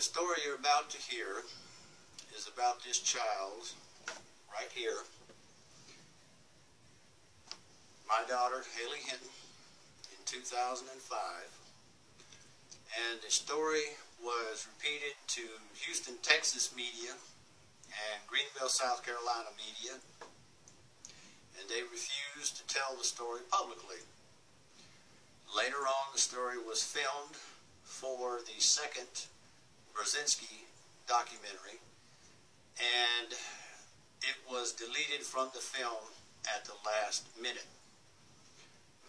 The story you're about to hear is about this child right here. My daughter, Haley Hinton, in 2005. And the story was repeated to Houston, Texas media and Greenville, South Carolina media. And they refused to tell the story publicly. Later on, the story was filmed for the second Brzezinski documentary, and it was deleted from the film at the last minute.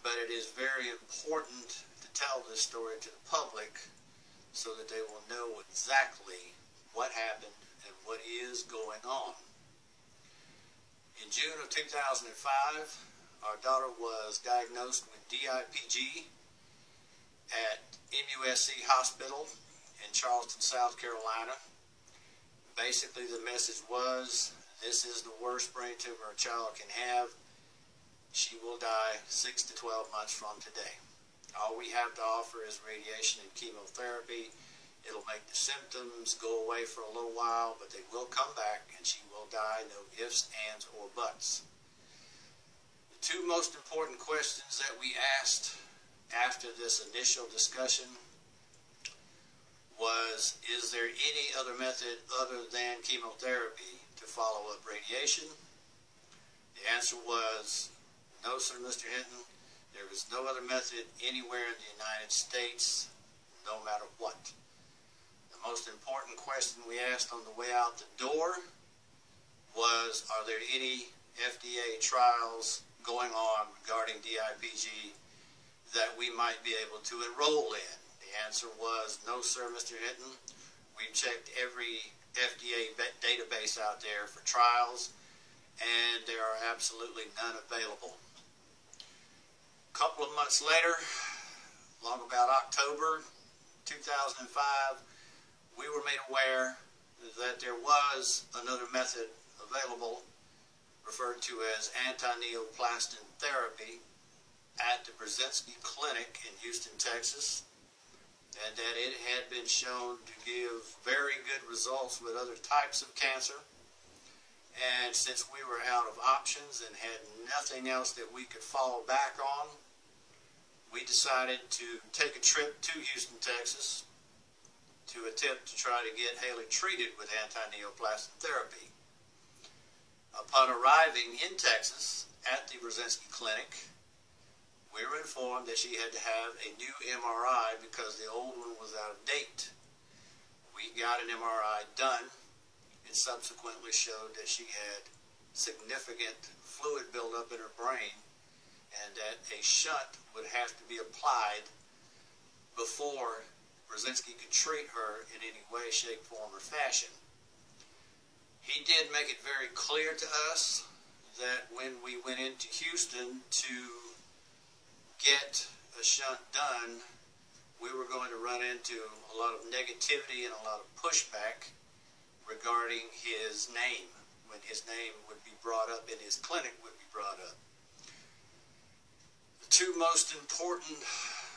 But it is very important to tell this story to the public so that they will know exactly what happened and what is going on. In June of 2005, our daughter was diagnosed with DIPG at MUSC Hospital in Charleston, South Carolina. Basically, the message was, this is the worst brain tumor a child can have. She will die 6 to 12 months from today. All we have to offer is radiation and chemotherapy. It'll make the symptoms go away for a little while, but they will come back and she will die, no ifs, ands, or buts. The two most important questions that we asked after this initial discussion was, is there any other method other than chemotherapy to follow up radiation? The answer was, no, sir, Mr. Hinton. There is no other method anywhere in the United States, no matter what. The most important question we asked on the way out the door was, are there any FDA trials going on regarding DIPG that we might be able to enroll in? The answer was, no, sir, Mr. Hinton. We've checked every FDA database out there for trials, and there are absolutely none available. A couple of months later, along about October 2005, we were made aware that there was another method available, referred to as anti-neoplastin therapy, at the Brzezinski Clinic in Houston, Texas, and that it had been shown to give very good results with other types of cancer. And since we were out of options and had nothing else that we could fall back on, we decided to take a trip to Houston, Texas to attempt to try to get Haley treated with anti-neoplastin therapy. Upon arriving in Texas at the Brzezinski Clinic, we were informed that she had to have a new MRI because the old one was out of date. We got an MRI done. It subsequently showed that she had significant fluid buildup in her brain and that a shunt would have to be applied before Brzezinski could treat her in any way, shape, form, or fashion. He did make it very clear to us that when we went into Houston to get a shunt done, we were going to run into a lot of negativity and a lot of pushback regarding his name, when his name would be brought up and his clinic would be brought up. The two most important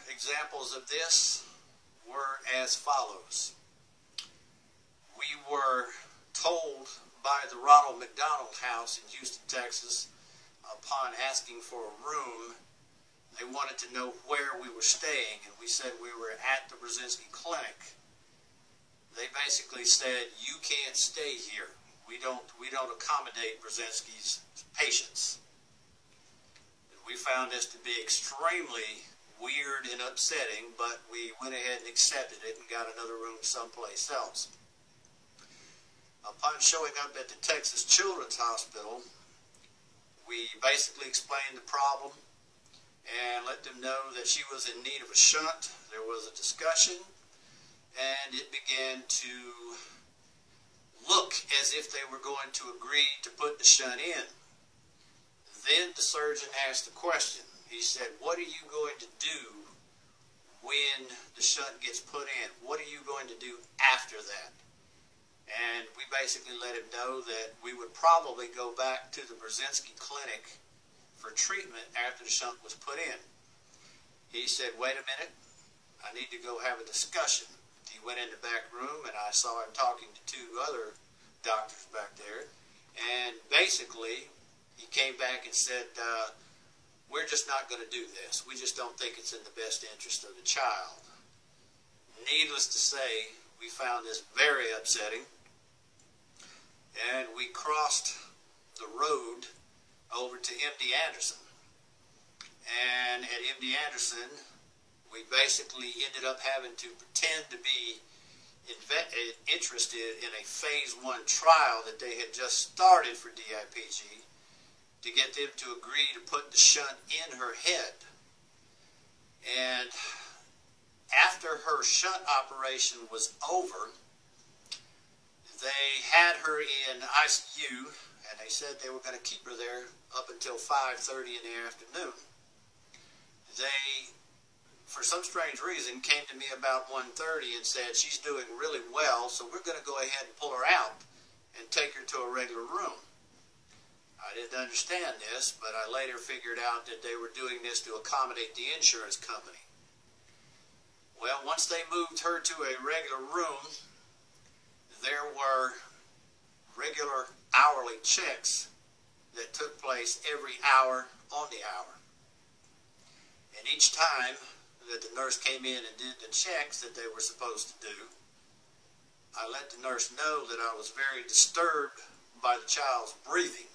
examples of this were as follows. We were told by the Ronald McDonald House in Houston, Texas, upon asking for a room, they wanted to know where we were staying, and we said we were at the Brzezinski Clinic. They basically said, you can't stay here. We don't accommodate Brzezinski's patients. And we found this to be extremely weird and upsetting, but we went ahead and accepted it and got another room someplace else. Upon showing up at the Texas Children's Hospital, we basically explained the problem and let them know that she was in need of a shunt. There was a discussion, and it began to look as if they were going to agree to put the shunt in. Then the surgeon asked the question. He said, what are you going to do when the shunt gets put in? What are you going to do after that? And we basically let him know that we would probably go back to the Brzezinski Clinic for treatment after the shunt was put in. He said, wait a minute, I need to go have a discussion. He went in the back room, and I saw him talking to two other doctors back there. And basically, he came back and said, we're just not going to do this. We just don't think it's in the best interest of the child. Needless to say, we found this very upsetting. And we crossed the road over to MD Anderson. And at MD Anderson, we basically ended up having to pretend to be interested in a phase 1 trial that they had just started for DIPG to get them to agree to put the shunt in her head. And after her shunt operation was over, they had her in ICU, and they said they were going to keep her there up until 5:30 in the afternoon. They, for some strange reason, came to me about 1:30 and said, she's doing really well, so we're going to go ahead and pull her out and take her to a regular room. I didn't understand this, but I later figured out that they were doing this to accommodate the insurance company. Well, once they moved her to a regular room, there were regular hourly checks that took place every hour on the hour. And each time that the nurse came in and did the checks that they were supposed to do, I let the nurse know that I was very disturbed by the child's breathing.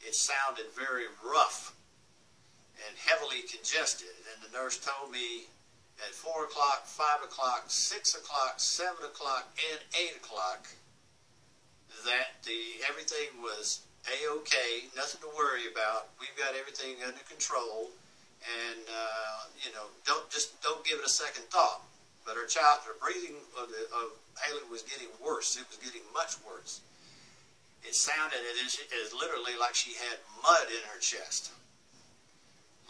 It sounded very rough and heavily congested. And the nurse told me at 4 o'clock, 5 o'clock, 6 o'clock, 7 o'clock, and 8 o'clock that everything was A-okay, nothing to worry about. We've got everything under control. And, don't give it a second thought. But her breathing of Haley was getting worse. It was getting much worse. It sounded as literally like she had mud in her chest.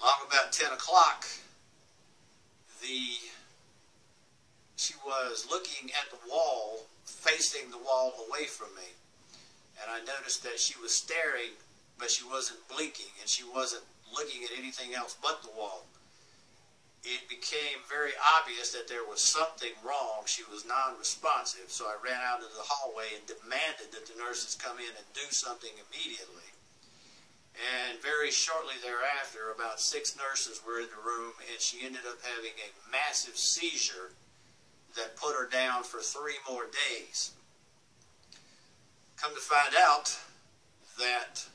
Along about 10 o'clock, she was looking at the wall, facing the wall away from me. And I noticed that she was staring, but she wasn't blinking, and she wasn't looking at anything else but the wall. It became very obvious that there was something wrong. She was non-responsive, so I ran out into the hallway and demanded that the nurses come in and do something immediately. And very shortly thereafter, about 6 nurses were in the room, and she ended up having a massive seizure that put her down for 3 more days. Come to find out that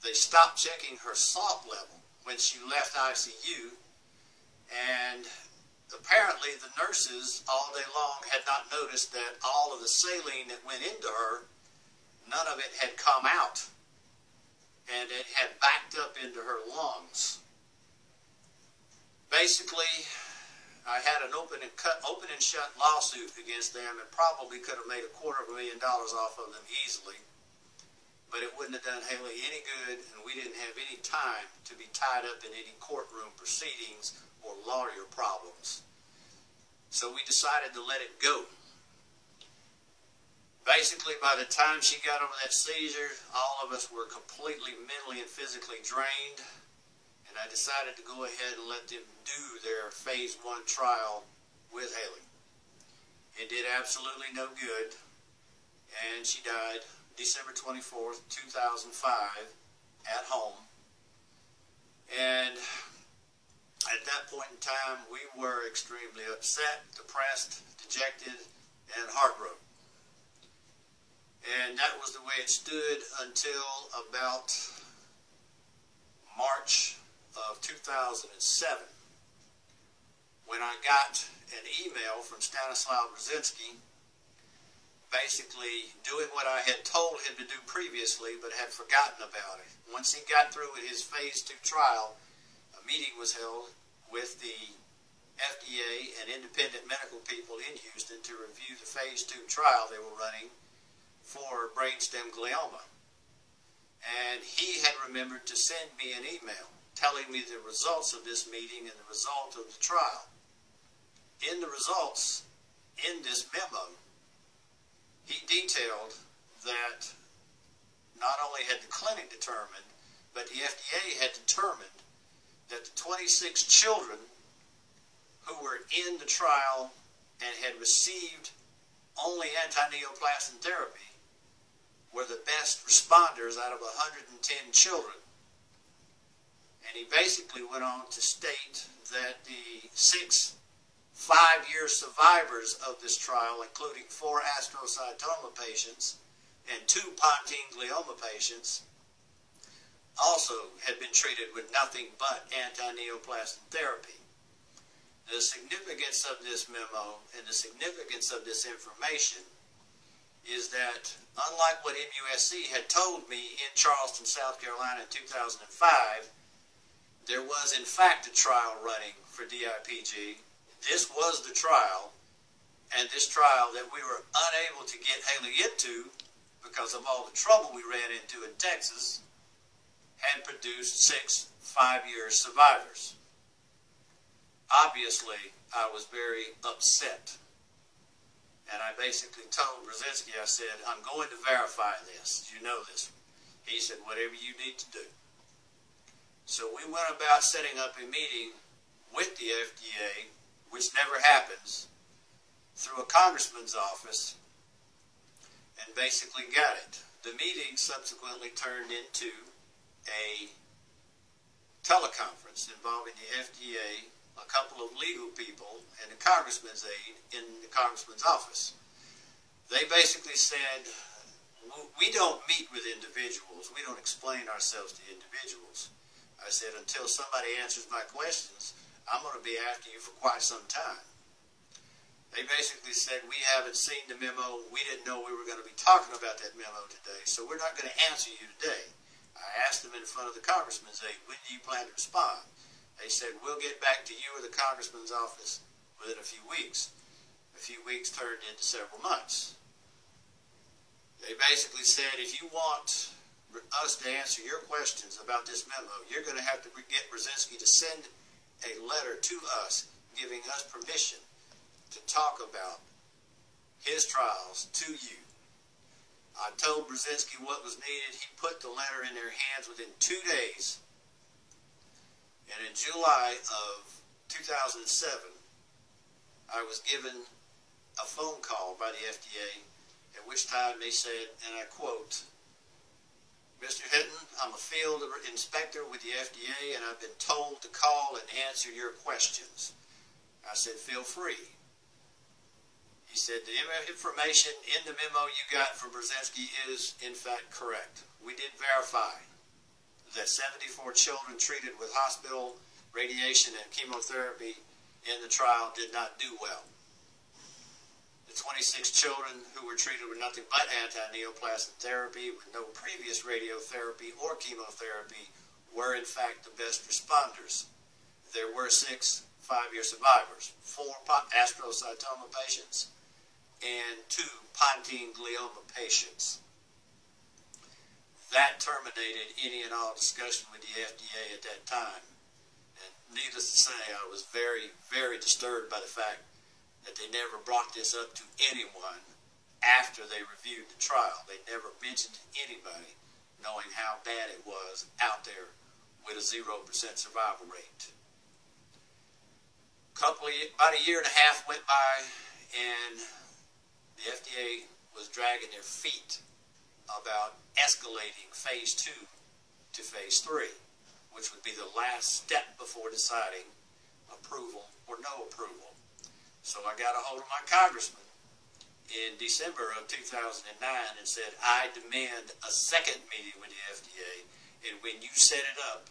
they stopped checking her salt level when she left ICU, and apparently the nurses all day long had not noticed that all of the saline that went into her, none of it had come out, and it had backed up into her lungs. Basically, I had an open and shut lawsuit against them and probably could have made $250,000 off of them easily. But it wouldn't have done Haley any good, and we didn't have any time to be tied up in any courtroom proceedings or lawyer problems. So we decided to let it go. Basically, by the time she got over that seizure, all of us were completely mentally and physically drained, and I decided to go ahead and let them do their phase 1 trial with Haley. It did absolutely no good, and she died December 24th, 2005, at home. And at that point in time, we were extremely upset, depressed, dejected, and heartbroken. And that was the way it stood until about March of 2007, when I got an email from Stanislaw Brzezinski, basically doing what I had told him to do previously, but had forgotten about it. Once he got through with his phase 2 trial, a meeting was held with the FDA and independent medical people in Houston to review the phase 2 trial they were running for brainstem glioma. And he had remembered to send me an email telling me the results of this meeting and the result of the trial. In the results, in this memo, he detailed that not only had the clinic determined, but the FDA had determined that the 26 children who were in the trial and had received only anti-neoplastic therapy were the best responders out of 110 children. And he basically went on to state that the 6 5-year survivors of this trial, including 4 astrocytoma patients and 2 pontine glioma patients, also had been treated with nothing but anti-neoplastic therapy. The significance of this memo and the significance of this information is that, unlike what MUSC had told me in Charleston, South Carolina in 2005, there was in fact a trial running for DIPG. This was the trial, and this trial that we were unable to get Haley into because of all the trouble we ran into in Texas, had produced 6 5-year survivors. Obviously, I was very upset. And I basically told Brzezinski, I said, I'm going to verify this. You know this. He said, whatever you need to do. So we went about setting up a meeting with the FDA, which never happens, through a congressman's office, and basically got it. The meeting subsequently turned into a teleconference involving the FDA, a couple of legal people, and a congressman's aide in the congressman's office. They basically said, we don't meet with individuals. We don't explain ourselves to individuals. I said, until somebody answers my questions, I'm going to be after you for quite some time. They basically said, we haven't seen the memo. We didn't know we were going to be talking about that memo today, so we're not going to answer you today. I asked them in front of the congressman's aide, when do you plan to respond? They said, we'll get back to you or the congressman's office within a few weeks. A few weeks turned into several months. They basically said, if you want us to answer your questions about this memo, you're going to have to get Brzezinski to send a letter to us giving us permission to talk about his trials to you. I told Brzezinski what was needed. He put the letter in their hands within 2 days. And in July of 2007, I was given a phone call by the FDA, at which time they said, and I quote, Mr. Hinton, I'm a field inspector with the FDA, and I've been told to call and answer your questions. I said, feel free. He said, the information in the memo you got from Brzezinski is, in fact, correct. We did verify that 74 children treated with hospital radiation and chemotherapy in the trial did not do well. The 26 children who were treated with nothing but anti-neoplastic therapy with no previous radiotherapy or chemotherapy were in fact the best responders. There were 6 5-year survivors, 4 astrocytoma patients and 2 pontine glioma patients. That terminated any and all discussion with the FDA at that time. And needless to say, I was very, very disturbed by the fact that they never brought this up to anyone after they reviewed the trial. They never mentioned to anybody, knowing how bad it was out there with a 0% survival rate. About a year and a half went by, and the FDA was dragging their feet about escalating phase 2 to phase 3, which would be the last step before deciding approval or no approval. So I got a hold of my congressman in December of 2009 and said, I demand a second meeting with the FDA, and when you set it up,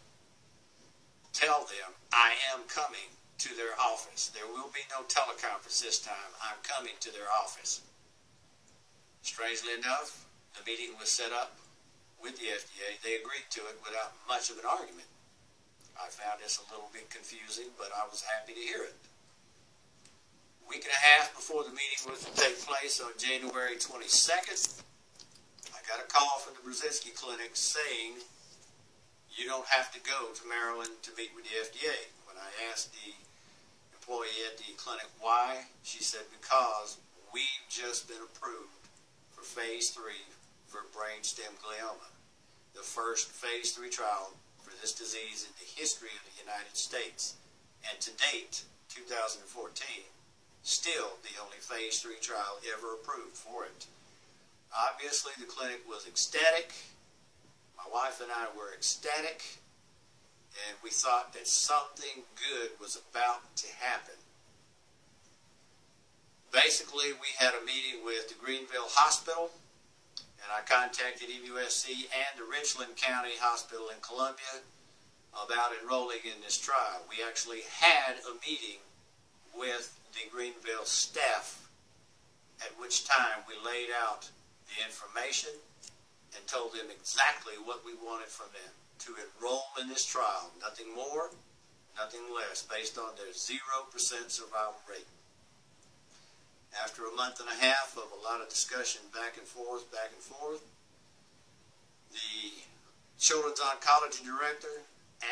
tell them I am coming to their office. There will be no teleconference this time. I'm coming to their office. Strangely enough, the meeting was set up with the FDA. They agreed to it without much of an argument. I found this a little bit confusing, but I was happy to hear it. A week and a half before the meeting was to take place on January 22nd, I got a call from the Brzezinski Clinic saying, you don't have to go to Maryland to meet with the FDA. When I asked the employee at the clinic why, she said, because we've just been approved for phase 3 for brainstem glioma, the first phase 3 trial for this disease in the history of the United States. And to date, 2014, Still the only phase 3 trial ever approved for it. Obviously the clinic was ecstatic. My wife and I were ecstatic, and we thought that something good was about to happen. Basically, we had a meeting with the Greenville Hospital, and I contacted MUSC and the Richland County Hospital in Columbia about enrolling in this trial. We actually had a meeting with the Greenville staff, at which time we laid out the information and told them exactly what we wanted from them to enroll in this trial. Nothing more, nothing less, based on their 0% survival rate. After a month and a half of a lot of discussion back and forth, the Children's Oncology Director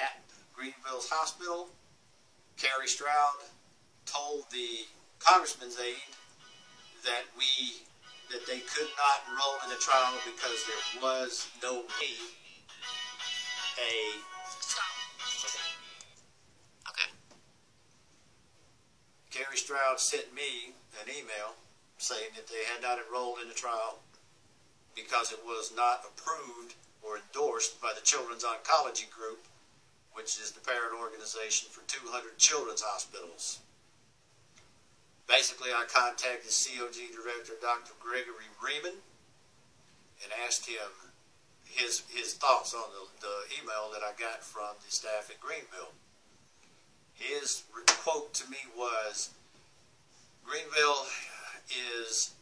at Greenville's Hospital, Carrie Stroud, told the Congressman's aide that they could not enroll in the trial because there was no need. Carrie Stroud sent me an email saying that they had not enrolled in the trial because it was not approved or endorsed by the Children's Oncology Group, which is the parent organization for 200 children's hospitals. Basically, I contacted COG Director Dr. Gregory Riemann and asked him his thoughts on the email that I got from the staff at Greenville. His quote to me was, Greenville is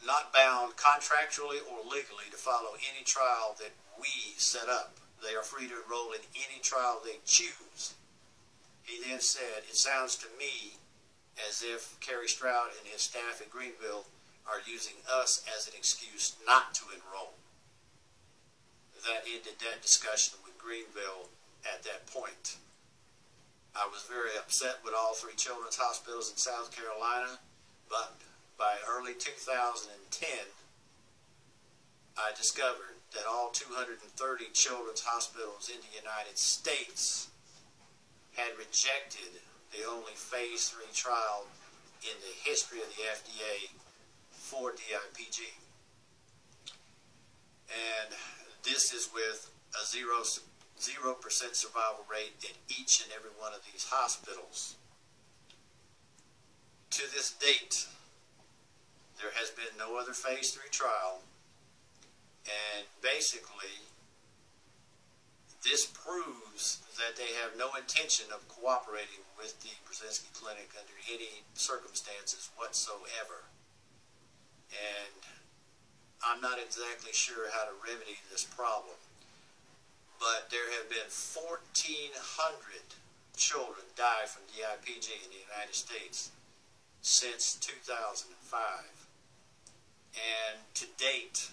not bound contractually or legally to follow any trial that we set up. They are free to enroll in any trial they choose. He then said, it sounds to me as if Carrie Stroud and his staff at Greenville are using us as an excuse not to enroll. That ended that discussion with Greenville at that point. I was very upset with all 3 children's hospitals in South Carolina, but by early 2010, I discovered that all 230 children's hospitals in the United States had rejected the only phase 3 trial in the history of the FDA for DIPG. And this is with a 0% survival rate at each and every one of these hospitals. To this date, there has been no other phase 3 trial, and basically this proves that they have no intention of cooperating with the Brzezinski Clinic under any circumstances whatsoever. And I'm not exactly sure how to remedy this problem, but there have been 1,400 children die from DIPG in the United States since 2005. And to date,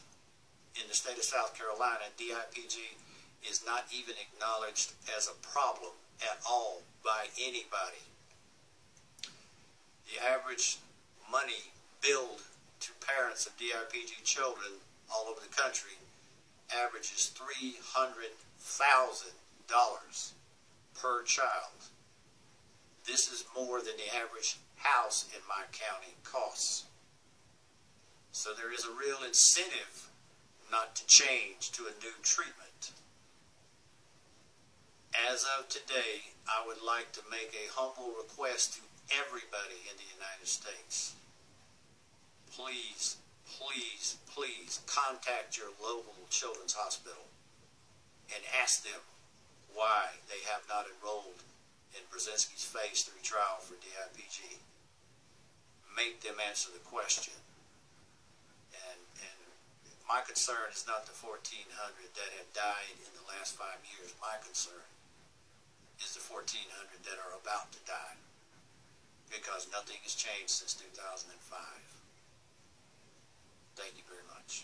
in the state of South Carolina, DIPG is not even acknowledged as a problem at all by anybody. The average money billed to parents of DIPG children all over the country averages $300,000 per child. This is more than the average house in my county costs. So there is a real incentive not to change to a new treatment. As of today, I would like to make a humble request to everybody in the United States. Please, please, please contact your local children's hospital and ask them why they have not enrolled in Brzezinski's phase 3 trial for DIPG. Make them answer the question. And my concern is not the 1,400 that have died in the last 5 years. My concern is the 1,400 that are about to die, because nothing has changed since 2005. Thank you very much.